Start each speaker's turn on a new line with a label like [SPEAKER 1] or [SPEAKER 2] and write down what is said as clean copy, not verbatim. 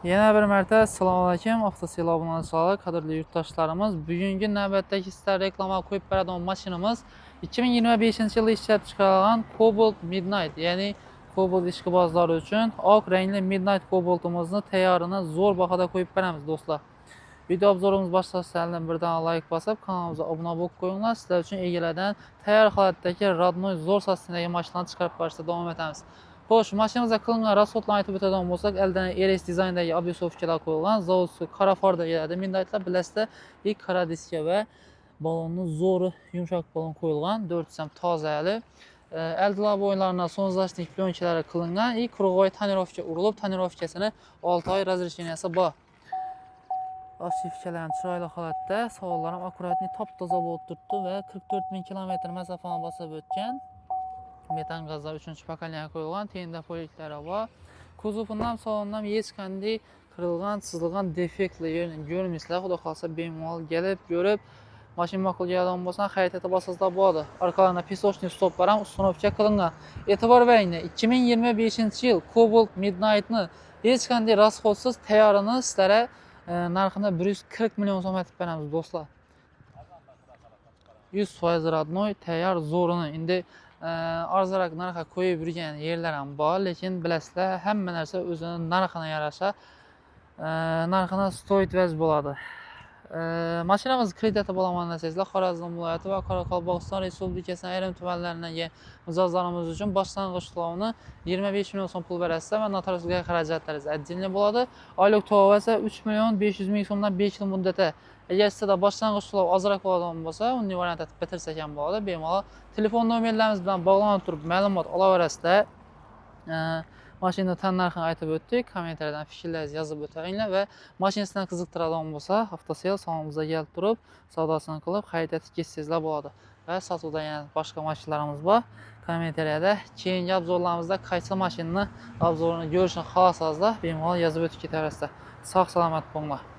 [SPEAKER 1] Yana bir marta assalomu alaykum. Avtosel obunachilar, qadrli yurtdoshlarimiz. Bugungi navbatdagi sizlar reklama qo'yib beradigan mashinamiz 2025-yilda ishlab chiqarilgan Cobalt Midnight, ya'ni Cobalt ishqibozlari uchun oq rangli Midnight Cobaltimizni tayyorini zo'r bahoda qo'yib beramiz do'stlar. Video obzorimiz boshlashdan birdan like bosib, kanalimizga obuna bo'lib qo'yinglar. Sizlar uchun egalardan tayyor holatdagi radnoy zo'r sostindagi mashinalarni chiqarib berishda davom etamiz. Xo'sh, mashinamizda qilingan rasxodlarni aytib o'tadigan bo'lsak, eldan RS dizayndagi obvesovkalar qo'yilgan, zavodskiy qora farda keladi. Midnightlar bilasizlar, qora diska va balonni zo'ri yumshoq balon qo'yilgan, 400 ham tozali. Eldlar bo'ylaridan sonzlashlik plyonkalari qilingan, krugoy tonirovka urilib, tonirovkasini 6 oy razresheniyasi bor. Oshifkalarni chiroyli holatda, savollar ham akkuratni top-toza bo'lib turibdi va 44 ming kilometr masofani bosib o'tgan. Metan gazlar 3-pokoleniya qo'yilgan, tenda poliklari bor. Kuzovidan salondan hech qanday qirilgan, chizilgan defektli ko'rmaysizlar. Xudo xolsa bemalol kelib, ko'rib, mashina ma'qul keladigan bo'lsa, xarid etib olsangizlar bo'ladi. Orqalarida pisochniy stoplar ham ustunovka qilingan. E'tibor bering, 2025-yil Cobalt Midnight'ni hech qanday rasxodsiz tayyorini sizlarga narxini 140 million so'm aytib beramiz do'stlar. 100% radnoy tayyor zo'rini. Endi arzonroq narxga qo'yib yurgan yerlar ham bor, lekin bilasizlar, hamma narsa o'zining narxina yarasha narxini stoyitvash bo'ladi. Mashinamiz krediti bo'laman desangizlar, Xorazm viloyati va Qoraqalpog'iston Respublikasining ayrim tumanlaridagi mijozlarimiz uchun boshlang'ich to'lovini 25 million so'm pul berasizlar va notariusga xarajatlaringiz отдельно bo'ladi. Oylik to'lov esa 3 million 500 ming so'mdan 5 yil muddatda. Agar sizda boshlang'ich to'lov ozroq bo'ladigan bo'lsa, unday variant etib bitirsak ham bo'ladi. Bemalol telefon nomerlarimiz bilan bog'lanib turib ma'lumot olaverasizlar. Mashina tan narxini aytib o'tdik. Kommentariyadan fikrlaringizni yozib o'taringlar va mashinasidan qiziqtiradigan bo'lsa, Avtosel salonimizga kelib turib, savdosini qilib, xarid etib ketsangizlar bo'ladi. Va sotuvda yana boshqa mashinalarimiz bor. Kommentariyada keyingi obzorlarimizda qaysi mashinani obzorini ko'rishni xohlasangizlar, bemalol yozib o'tib ketaverasizlar. Sog' salomat bo'linglar.